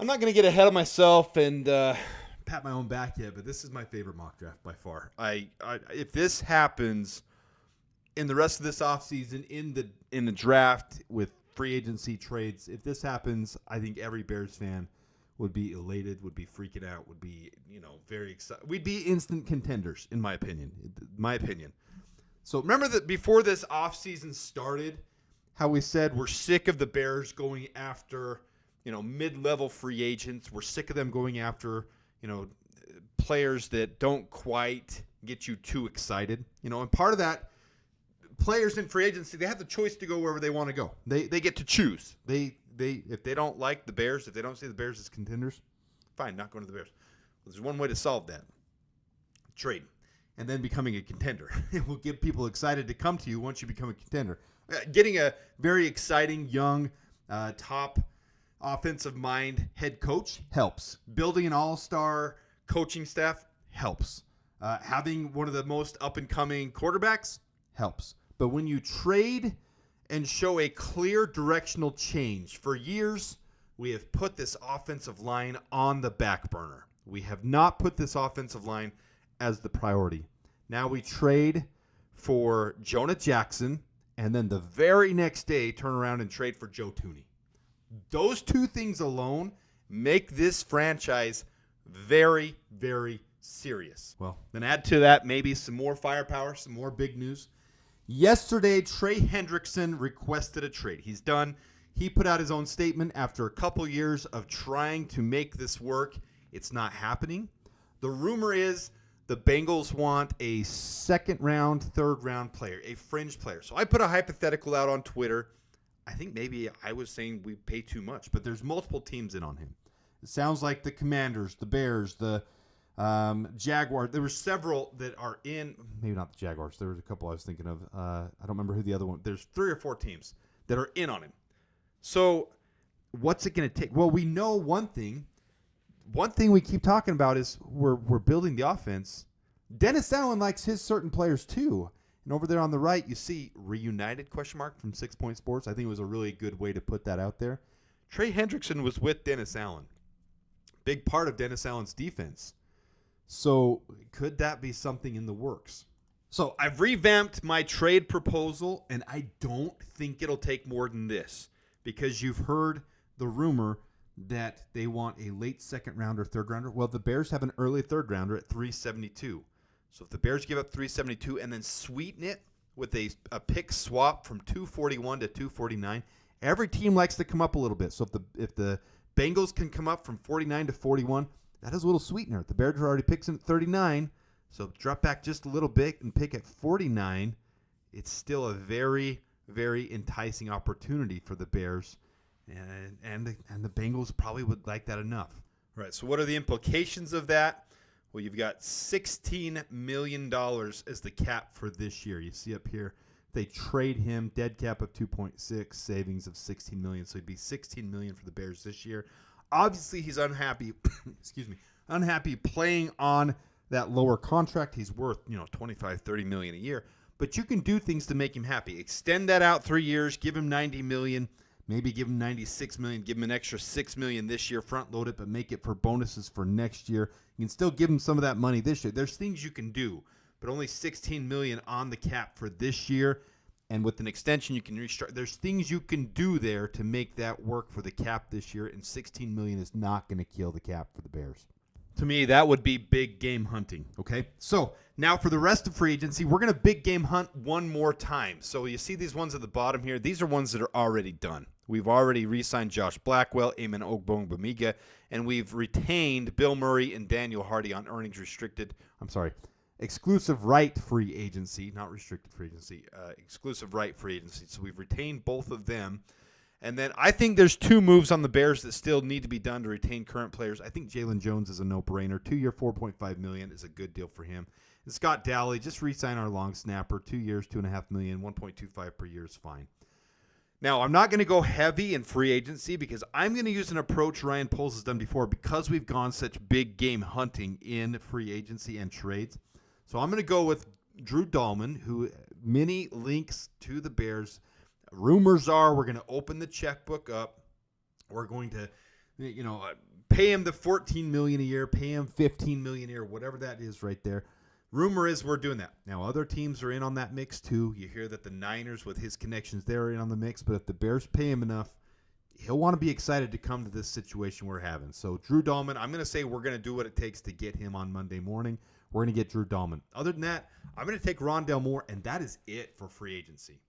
I'm not going to get ahead of myself and pat my own back yet, but this is my favorite mock draft by far. If this happens in the rest of this offseason, in the draft with free agency trades, if this happens, I think every Bears fan would be elated, would be freaking out, would be, very excited. We'd be instant contenders, in my opinion. So remember that before this offseason started, how we said we're sick of the Bears going after, mid-level free agents. We're sick of them going after, players that don't quite get you too excited. And part of that, players in free agency, they have the choice to go wherever they want to go. They get to choose. If they don't like the Bears, if they don't see the Bears as contenders, fine, not going to the Bears. Well, there's one way to solve that. Trade. And then becoming a contender. It will get people excited to come to you once you become a contender. Getting a very exciting, young, top offensive mind head coach helps. Building an all-star coaching staff helps. Having one of the most up-and-coming quarterbacks helps. But when you trade and show a clear directional change, for years we have put this offensive line on the back burner. We have not put this offensive line as the priority. Now we trade for Jonah Jackson, and then the very next day turn around and trade for Joe Thuney. Those two things alone make this franchise very, very serious. Well, then add to that maybe some more firepower, some more big news. Yesterday, Trey Hendrickson requested a trade. He's done. He put out his own statement after a couple years of trying to make this work. It's not happening. The rumor is the Bengals want a second-round, third-round player, a fringe player. So I put a hypothetical out on Twitter. I think maybe I was saying we pay too much, but there's multiple teams in on him. It sounds like the Commanders, the Bears, the Jaguars. There were several that are in. Maybe not the Jaguars. There was a couple I was thinking of. I don't remember who the other one. There's 3 or 4 teams that are in on him. So what's it going to take? Well, we know one thing. One thing we keep talking about is we're building the offense. Dennis Allen likes his certain players too. And over there on the right, you see reunited ? From 6 Point Sports. I think it was a really good way to put that out there. Trey Hendrickson was with Dennis Allen. Big part of Dennis Allen's defense. So could that be something in the works? So I've revamped my trade proposal, and I don't think it'll take more than this, because you've heard the rumor that they want a late second rounder, third rounder. Well, the Bears have an early third rounder at 372. So if the Bears give up 372 and then sweeten it with a pick swap from 241 to 249, every team likes to come up a little bit. So if the Bengals can come up from 49 to 41, that is a little sweetener. The Bears are already picking at 39, so drop back just a little bit and pick at 49. It's still a very, very enticing opportunity for the Bears, and the Bengals probably would like that enough. All right, so what are the implications of that? Well, you've got $16 million as the cap for this year. You see up here, they trade him, dead cap of 2.6, savings of $16 million. So it'd be $16 million for the Bears this year. Obviously, he's unhappy. Unhappy playing on that lower contract. He's worth, $25-30 million a year. But you can do things to make him happy. Extend that out 3 years. Give him $90 million. Maybe give him $96 million. Give him an extra $6 million this year. Front load it, but make it for bonuses for next year. You can still give him some of that money this year. There's things you can do, but only $16 million on the cap for this year. And with an extension, you can restart. There's things you can do there to make that work for the cap this year. And $16 million is not going to kill the cap for the Bears. To me, that would be big game hunting. Okay, so now for the rest of free agency, we're going to big game hunt one more time. So you see these ones at the bottom here. These are ones that are already done. We've already re-signed Josh Blackwell, Amen Ogbongbemiga, and we've retained Bill Murray and Daniel Hardy on exclusive right free agency, not restricted free agency, exclusive right free agency. So we've retained both of them. And then I think there's 2 moves on the Bears that still need to be done to retain current players. I think Jalen Jones is a no-brainer. 2-year, $4.5 million is a good deal for him. And Scott Dowley, just re-sign our long snapper. 2 years, $2.5 million, $1.25 per year is fine. Now, I'm not going to go heavy in free agency because I'm going to use an approach Ryan Poles has done before because we've gone such big game hunting in free agency and trades. So I'm going to go with Drew Dahlman, who many links to the Bears. Rumors are we're going to open the checkbook up. We're going to Pay him the $14 million a year, pay him $15 million a year, whatever that is right there. Rumor is we're doing that. Now, other teams are in on that mix too. You hear that the Niners, with his connections, they're in on the mix. But if the Bears pay him enough, he'll want to be excited to come to this situation we're having. So Drew Dahlman, I'm going to say we're going to do what it takes to get him on Monday morning. We're going to get Drew Dahlman. Other than that, I'm going to take Rondale Moore, and that is it for free agency.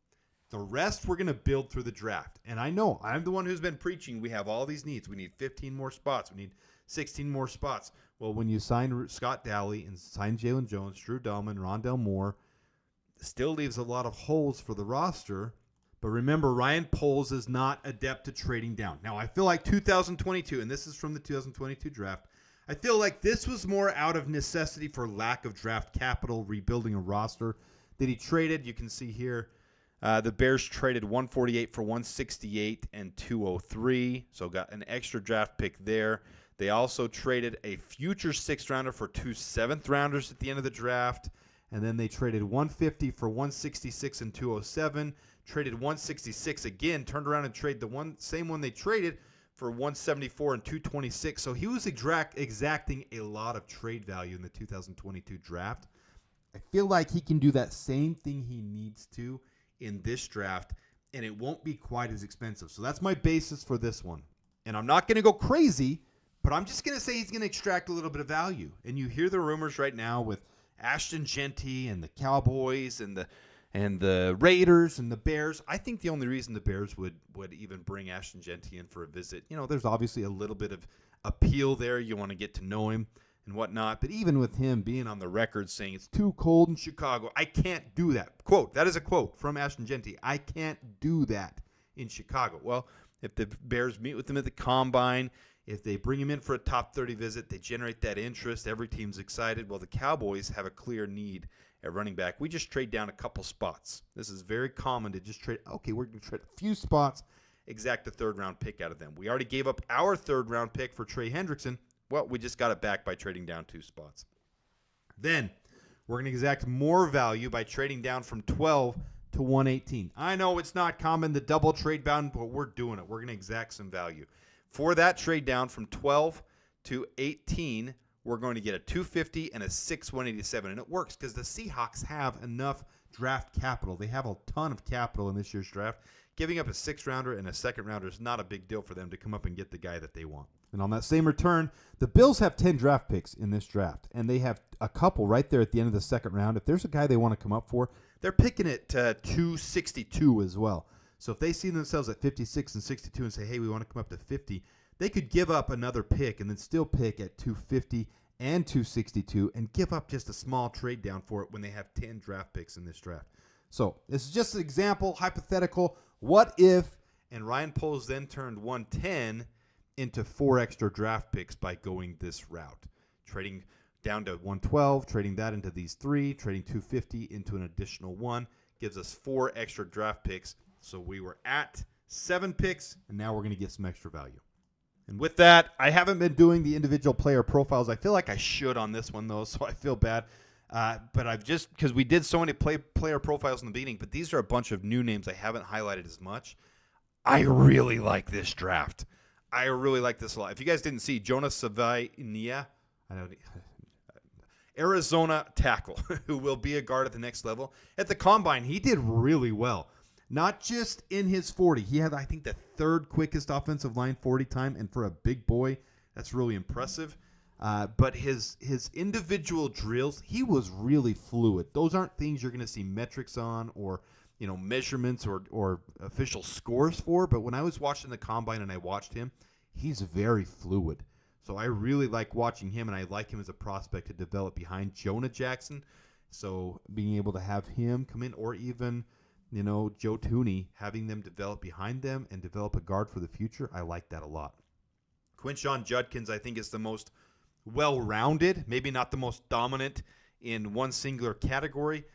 The rest we're going to build through the draft. And I know I'm the one who's been preaching we have all these needs. We need 15 more spots. We need 16 more spots. Well, when you sign Scott Dowley and sign Jalen Jones, Drew Dahlman, Rondale Moore, still leaves a lot of holes for the roster. But remember, Ryan Poles is not adept to trading down. Now, I feel like 2022, and this is from the 2022 draft, I feel like this was more out of necessity for lack of draft capital, rebuilding a roster that he traded. You can see here, the Bears traded 148 for 168 and 203, so got an extra draft pick there. They also traded a future sixth-rounder for 2 seventh-rounders at the end of the draft, and then they traded 150 for 166 and 207, traded 166 again, turned around and traded the same one they traded for 174 and 226. So he was exacting a lot of trade value in the 2022 draft. I feel like he can do that same thing he needs to in this draft, and it won't be quite as expensive. So that's my basis for this one. And I'm not going to go crazy, but I'm just going to say he's going to extract a little bit of value. And you hear the rumors right now with Ashton Genty and the Cowboys and the Raiders and the Bears. I think the only reason the Bears would even bring Ashton Genty in for a visit, there's obviously a little bit of appeal there. You want to get to know him and whatnot. But even with him being on the record saying it's too cold in Chicago, I can't do that. Quote, that is a quote from Ashton Genty. I can't do that in Chicago. Well, if the Bears meet with him at the Combine, if they bring him in for a top 30 visit, they generate that interest. Every team's excited. Well, the Cowboys have a clear need at running back. We just trade down a couple spots. This is very common to just trade. Okay, we're going to trade a few spots, exact a third-round pick out of them. We already gave up our third-round pick for Trey Hendrickson. Well, we just got it back by trading down 2 spots. Then we're going to exact more value by trading down from 12 to 118. I know it's not common, the double trade down, but we're doing it. We're going to exact some value. For that trade down from 12 to 18, we're going to get a 250 and a 187. And it works because the Seahawks have enough draft capital. They have a ton of capital in this year's draft. Giving up a 6th-rounder and a 2nd-rounder is not a big deal for them to come up and get the guy that they want. And on that same return, the Bills have 10 draft picks in this draft, and they have a couple right there at the end of the 2nd round. If there's a guy they want to come up for, they're picking it 262 as well. So if they see themselves at 56 and 62 and say, hey, we want to come up to 50, they could give up another pick and then still pick at 250 and 262 and give up just a small trade down for it when they have 10 draft picks in this draft. So this is just an example, hypothetical. What if, and Ryan Poles then turned 110 into 4 extra draft picks by going this route, trading down to 112, trading that into these 3, trading 250 into an additional 1, gives us 4 extra draft picks. So we were at 7 picks, and now we're going to get some extra value. And with that, I haven't been doing the individual player profiles. I feel like I should on this one, though, so I feel bad. But I've just, because we did so many player profiles in the beginning, but these are a bunch of new names I haven't highlighted as much. I really like this draft. I really like this a lot. If you guys didn't see, Jonah Savainia, Arizona tackle, who will be a guard at the next level. At the Combine, he did really well. Not just in his 40. He had, I think, the 3rd quickest offensive line 40 time, and for a big boy, that's really impressive. But his individual drills, he was really fluid. Those aren't things you're going to see metrics on or measurements or official scores for. But when I was watching the Combine and I watched him, he's very fluid. So I really like watching him, and I like him as a prospect to develop behind Jonah Jackson. So being able to have him come in, or even Joe Thuney, having them develop behind them and develop a guard for the future, I like that a lot. Quinshon Judkins, I think, is the most well-rounded, maybe not the most dominant in one singular category.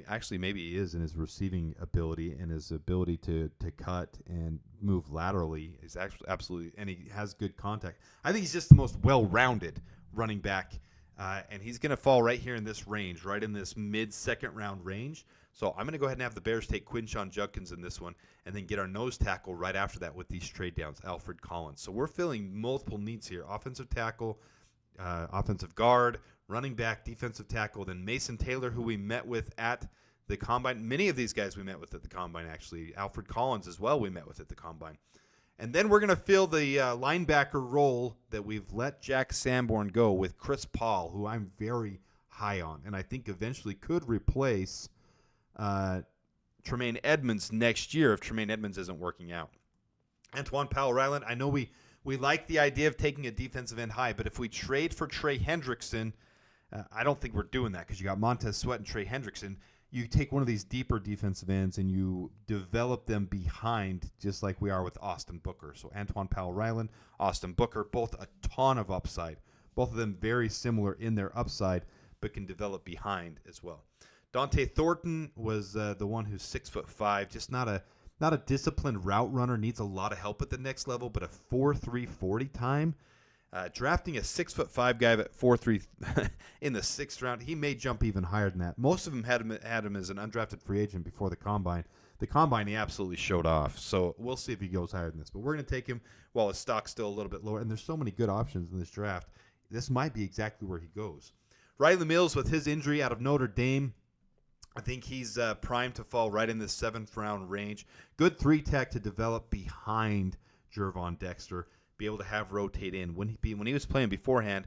Actually, maybe he is in his receiving ability and his ability to cut and move laterally is actually absolutely, and he has good contact. I think he's just the most well-rounded running back And he's going to fall right here in this range, right in this mid-second round range. So I'm going to go ahead and have the Bears take Quinshon Judkins in this one and then get our nose tackle right after that with these trade downs, Alfred Collins. So we're filling multiple needs here. Offensive tackle, offensive guard, running back, defensive tackle, then Mason Taylor, who we met with at the Combine. Many of these guys we met with at the Combine, actually. Alfred Collins as well we met with at the Combine. And then we're going to fill the linebacker role that we've let Jack Sanborn go with Chris Paul, who I'm very high on, and I think eventually could replace Tremaine Edmonds next year if Tremaine Edmonds isn't working out. Antoine Powell-Ryland, I know we like the idea of taking a defensive end high, but if we trade for Trey Hendrickson, I don't think we're doing that because you got Montez Sweat and Trey Hendrickson. You take one of these deeper defensive ends and you develop them behind, just like we are with Austin Booker. So Antoine Powell-Ryland, Austin Booker, both a ton of upside. Both of them very similar in their upside, but can develop behind as well. Dante Thornton was the one who's 6'5", just not a disciplined route runner, needs a lot of help at the next level, but a 4.3 40 time. Drafting a 6'5" guy at 4.3 in the 6th round, he may jump even higher than that. Most of them had him as an undrafted free agent before the Combine. The Combine, he absolutely showed off. So we'll see if he goes higher than this. But we're going to take him while his stock's still a little bit lower. And there's so many good options in this draft. This might be exactly where he goes. Riley Mills, with his injury out of Notre Dame, I think he's primed to fall right in the 7th round range. Good 3-tech to develop behind Gervon Dexter. Be able to have rotate in when he was playing beforehand.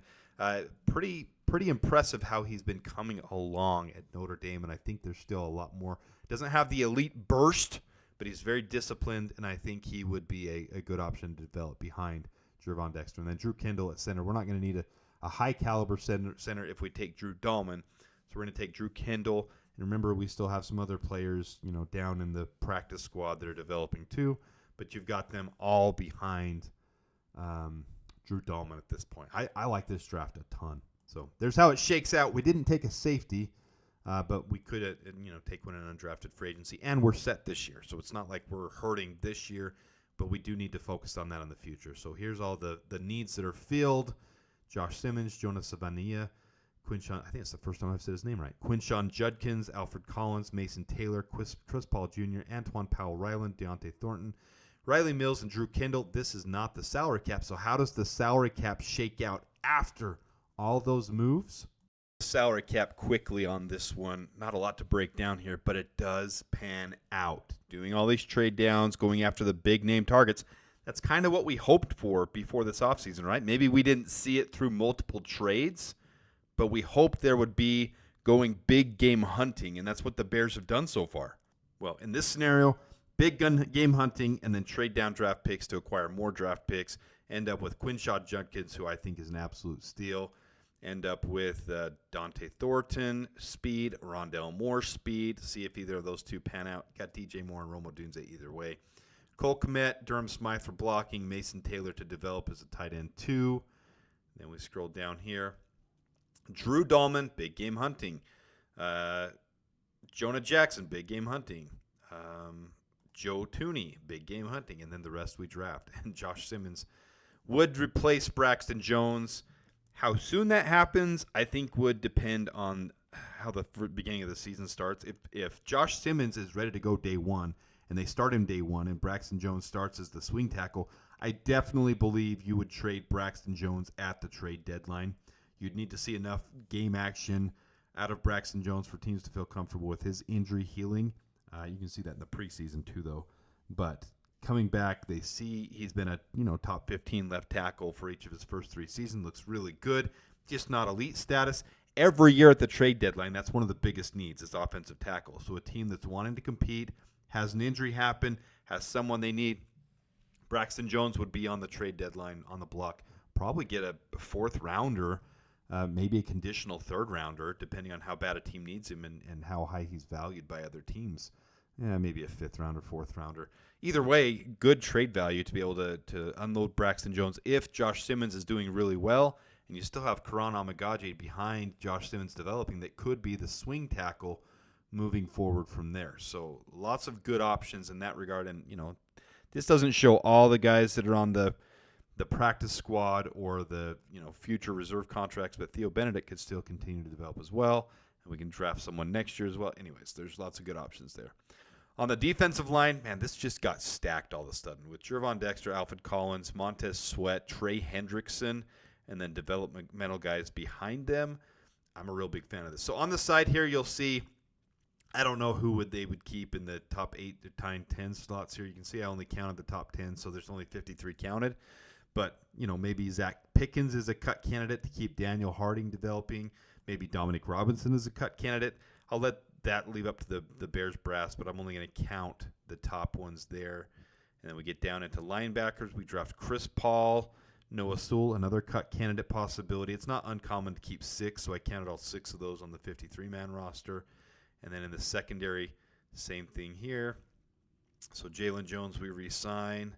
Pretty impressive how he's been coming along at Notre Dame, and I think there's still a lot more. Doesn't have the elite burst, but he's very disciplined, and I think he would be a good option to develop behind Gervon Dexter. And then Drew Kendall at center. We're not going to need a high caliber center if we take Drew Dahlman, so we're going to take Drew Kendall. And remember, we still have some other players, down in the practice squad that are developing too, but you've got them all behind Drew Dahlman at this point. I like this draft a ton. So there's how it shakes out. We didn't take a safety, but we could take one in undrafted free agency, and we're set this year. So it's not like we're hurting this year, but we do need to focus on that in the future. So here's all the needs that are filled. Josh Simmons, Jonah Savania, Quinshon, I think it's the first time I've said his name right. Quinshon Judkins, Alfred Collins, Mason Taylor, Chris Paul Jr., Antoine Powell-Ryland, Deontay Thornton, Riley Mills, and Drew Kendall. This is not the salary cap. So how does the salary cap shake out after all those moves? Salary cap quickly on this one. Not a lot to break down here, but it does pan out. Doing all these trade downs, going after the big name targets. That's kind of what we hoped for before this offseason, right? Maybe we didn't see it through multiple trades, but we hoped there would be going big game hunting, and that's what the Bears have done so far. Well, in this scenario, big game hunting and then trade down draft picks to acquire more draft picks. End up with Quinshon Judkins, who I think is an absolute steal. End up with Dante Thornton, speed, Rondell Moore, speed. See if either of those two pan out. Got DJ Moore and Romo Dunze either way. Cole Kmet, Durham Smythe for blocking, Mason Taylor to develop as a tight end 2. Then we scroll down here. Drew Dahlman, big game hunting. Jonah Jackson, big game hunting. Joe Thuney, big game hunting. And then the rest we draft. And Josh Simmons would replace Braxton Jones. How soon that happens, I think, would depend on how the beginning of the season starts. If Josh Simmons is ready to go day one, and they start him day one, and Braxton Jones starts as the swing tackle, I definitely believe you would trade Braxton Jones at the trade deadline. You'd need to see enough game action out of Braxton Jones for teams to feel comfortable with his injury healing. You can see that in the preseason too, though. But coming back, they see he's been a top 15 left tackle for each of his first 3 seasons. Looks really good, just not elite status. Every year at the trade deadline, that's one of the biggest needs is offensive tackle. So a team that's wanting to compete, has an injury happen, has someone they need. Braxton Jones would be on the trade deadline on the block. Probably get a 4th rounder, maybe a conditional 3rd rounder, depending on how bad a team needs him and how high he's valued by other teams. Yeah, maybe a 5th rounder, 4th rounder. Either way, good trade value to be able to unload Braxton Jones if Josh Simmons is doing really well, and you still have Karan Amagaji behind Josh Simmons developing that could be the swing tackle moving forward from there. So lots of good options in that regard. And, this doesn't show all the guys that are on the the practice squad or the future reserve contracts, but Theo Benedict could still continue to develop as well, and we can draft someone next year as well. Anyways, there's lots of good options there. On the defensive line, man, this just got stacked all of a sudden with Jervon Dexter, Alfred Collins, Montez Sweat, Trey Hendrickson, and then developmental guys behind them. I'm a real big fan of this. So on the side here, you'll see, I don't know who they would keep in the top 8 to 10 slots here. You can see I only counted the top 10, so there's only 53 counted. But, maybe Zach Pickens is a cut candidate to keep Daniel Harding developing. Maybe Dominic Robinson is a cut candidate. I'll let that leave up to the Bears brass, but I'm only going to count the top ones there. And then we get down into linebackers. We draft Chris Paul, Noah Sewell, another cut candidate possibility. It's not uncommon to keep 6, so I counted all 6 of those on the 53-man roster. And then in the secondary, same thing here. So Jalen Jones, we re-sign.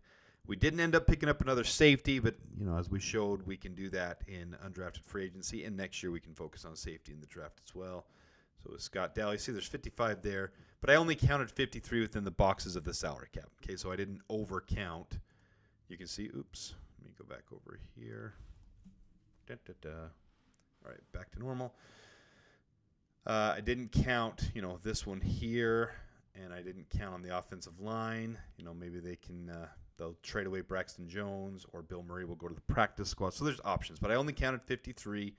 We didn't end up picking up another safety, but, as we showed, we can do that in undrafted free agency. And next year we can focus on safety in the draft as well. So with Scott Daly, see there's 55 there. But I only counted 53 within the boxes of the salary cap. Okay, so I didn't overcount. You can see, oops, let me go back over here. All right, back to normal. I didn't count, this one here, and I didn't count on the offensive line. Maybe they'll trade away Braxton Jones, or Bill Murray will go to the practice squad. So there's options, but I only counted 53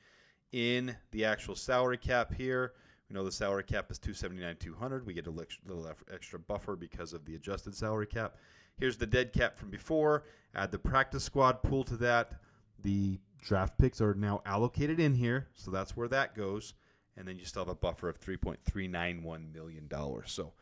in the actual salary cap here. We know the salary cap is $279,200. We get a little extra buffer because of the adjusted salary cap. Here's the dead cap from before. Add the practice squad pool to that. The draft picks are now allocated in here, so that's where that goes. And then you still have a buffer of $3.391 million. So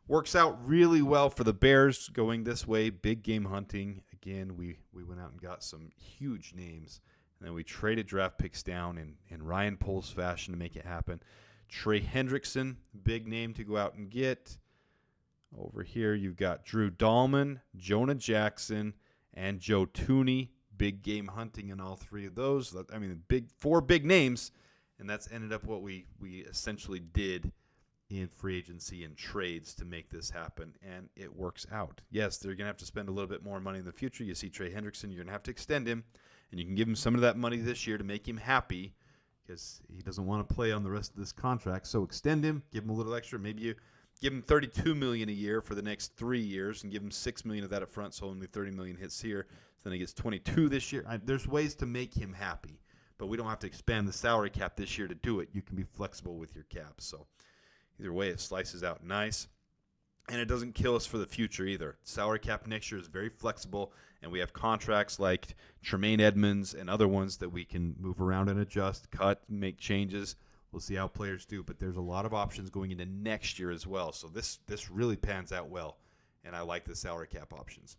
works out really well for the Bears going this way. Big game hunting. Again, we went out and got some huge names. And then we traded draft picks down in Ryan Poles fashion to make it happen. Trey Hendrickson, big name to go out and get. Over here, you've got Drew Dahlman, Jonah Jackson, and Joe Thuney. Big game hunting in all 3 of those. I mean, 4 big names. And that's ended up what we essentially did in free agency and trades to make this happen, and it works out. Yes, they're going to have to spend a little bit more money in the future. You see Trey Hendrickson, you're going to have to extend him, and you can give him some of that money this year to make him happy because he doesn't want to play on the rest of this contract. So extend him, give him a little extra. Maybe you give him $32 million a year for the next 3 years and give him $6 million of that up front, so only $30 million hits here. So then he gets $22 this year. There's ways to make him happy. But we don't have to expand the salary cap this year to do it. You can be flexible with your cap. So either way, it slices out nice. And it doesn't kill us for the future either. Salary cap next year is very flexible, and we have contracts like Tremaine Edmonds and other ones that we can move around and adjust, cut, make changes. We'll see how players do, but there's a lot of options going into next year as well. So this really pans out well, and I like the salary cap options.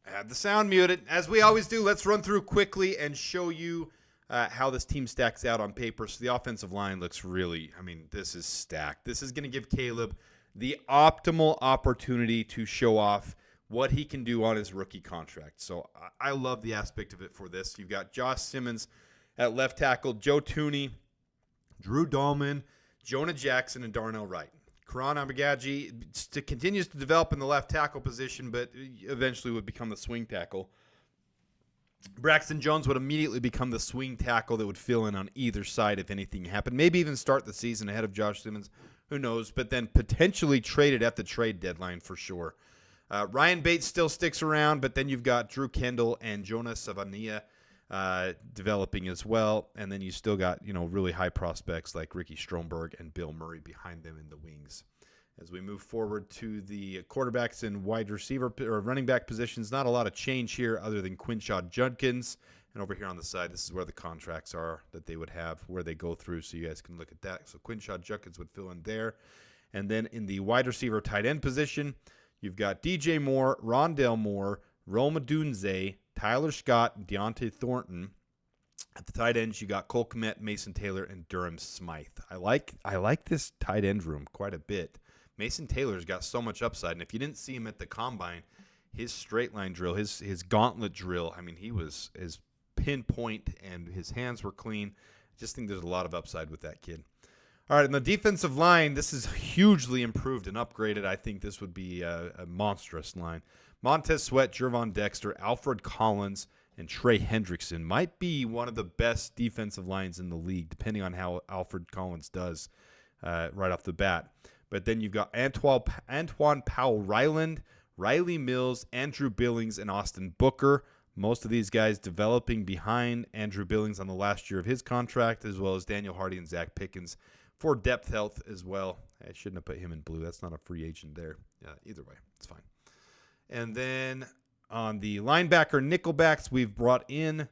I had the sound muted. As we always do, let's run through quickly and show you how this team stacks out on paper. So the offensive line looks really, this is stacked. This is going to give Caleb the optimal opportunity to show off what he can do on his rookie contract. So I love the aspect of it for this. You've got Josh Simmons at left tackle, Joe Thuney, Drew Dahlman, Jonah Jackson, and Darnell Wright. Karan Abagaji continues to develop in the left tackle position, but eventually would become the swing tackle. Braxton Jones would immediately become the swing tackle that would fill in on either side if anything happened. Maybe even start the season ahead of Josh Simmons. Who knows? But then potentially traded at the trade deadline for sure. Ryan Bates still sticks around, but then you've got Drew Kendall and Jonah Savania developing as well. And then you still got, really high prospects like Ricky Stromberg and Bill Murray behind them in the wings. As we move forward to the quarterbacks and wide receiver or running back positions, not a lot of change here other than Quinshaw Judkins. And over here on the side, this is where the contracts are that they would have, where they go through, so you guys can look at that. So Quinshaw Judkins would fill in there. And then in the wide receiver tight end position, you've got DJ Moore, Rondale Moore, Rome Odunze, Tyler Scott, Deontay Thornton. At the tight ends, you got Cole Kmet, Mason Taylor, and Durham Smythe. I like this tight end room quite a bit. Mason Taylor's got so much upside, and if you didn't see him at the combine, his straight line drill, his gauntlet drill, he was his pinpoint and his hands were clean. I just think there's a lot of upside with that kid. All right, and the defensive line, this is hugely improved and upgraded. I think this would be a monstrous line. Montez Sweat, Jervon Dexter, Alfred Collins, and Trey Hendrickson might be one of the best defensive lines in the league, depending on how Alfred Collins does right off the bat. But then you've got Antoine Powell-Ryland, Riley Mills, Andrew Billings, and Austin Booker. Most of these guys developing behind Andrew Billings on the last year of his contract, as well as Daniel Hardy and Zach Pickens for depth health as well. I shouldn't have put him in blue. That's not a free agent there. Either way, it's fine. And then on the linebacker nickelbacks, we've brought in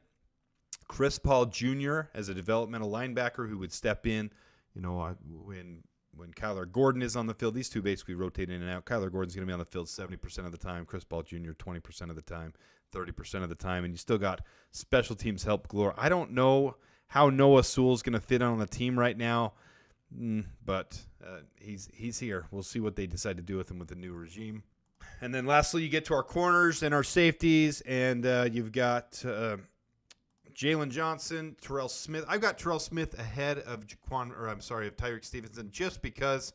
Chris Paul Jr. as a developmental linebacker who would step in, when Kyler Gordon is on the field. These two basically rotate in and out. Kyler Gordon's going to be on the field 70% of the time. Chris Paul Jr. 20% of the time, 30% of the time. And you still got special teams help galore. I don't know how Noah Sewell's going to fit on the team right now, but he's here. We'll see what they decide to do with him with the new regime. And then lastly, you get to our corners and our safeties, and you've got Jalen Johnson, Terrell Smith. I've got Terrell Smith ahead of Tyreek Stevenson just because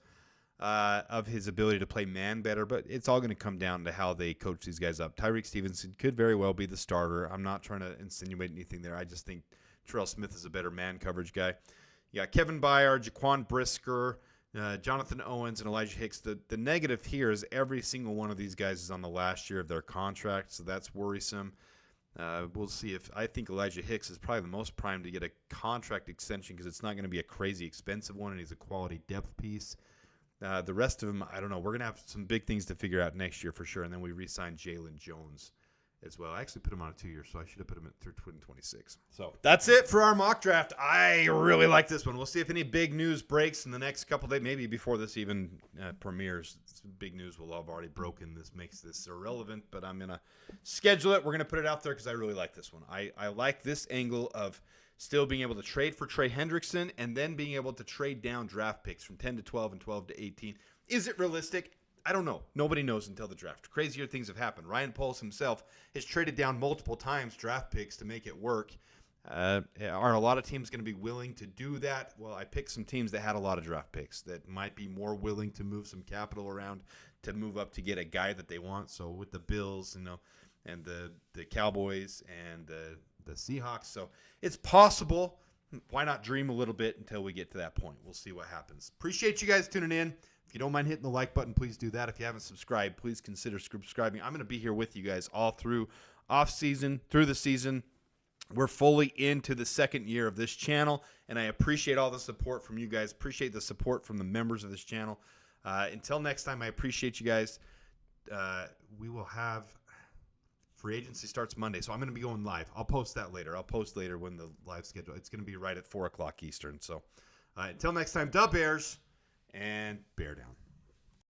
of his ability to play man better, but it's all going to come down to how they coach these guys up. Tyreek Stevenson could very well be the starter. I'm not trying to insinuate anything there. I just think Terrell Smith is a better man coverage guy. You got Kevin Byard, Jaquan Brisker, Jonathan Owens, and Elijah Hicks. The negative here is every single one of these guys is on the last year of their contract, so that's worrisome. We'll see if I think Elijah Hicks is probably the most primed to get a contract extension because it's not going to be a crazy expensive one, and he's a quality depth piece. The rest of them, I don't know. We're going to have some big things to figure out next year for sure, and then we re-signed Jalen Jones as well. I actually put him on a 2-year, so I should have put him through 2026. So that's it for our mock draft. I really like this one. We'll see if any big news breaks in the next couple of days, maybe before this even premieres. Some big news will have already broken. This makes this irrelevant, but I'm going to schedule it. We're going to put it out there because I really like this one. I like this angle of still being able to trade for Trey Hendrickson and then being able to trade down draft picks from 10 to 12 and 12 to 18. Is it realistic? I don't know. Nobody knows until the draft. Crazier things have happened. Ryan Poles himself has traded down multiple times draft picks to make it work. Are a lot of teams going to be willing to do that? Well, I picked some teams that had a lot of draft picks that might be more willing to move some capital around to move up to get a guy that they want. So with the Bills, and the Cowboys and the Seahawks. So it's possible. Why not dream a little bit until we get to that point? We'll see what happens. Appreciate you guys tuning in. If you don't mind hitting the like button, please do that. If you haven't subscribed, please consider subscribing. I'm going to be here with you guys all through off-season, through the season. We're fully into the second year of this channel, and I appreciate all the support from you guys. Appreciate the support from the members of this channel. Until next time, I appreciate you guys. We will have free agency starts Monday, so I'm going to be going live. I'll post that later. I'll post later when the live schedule. It's going to be right at 4 o'clock Eastern. So until next time, Dub Bears. And bear down.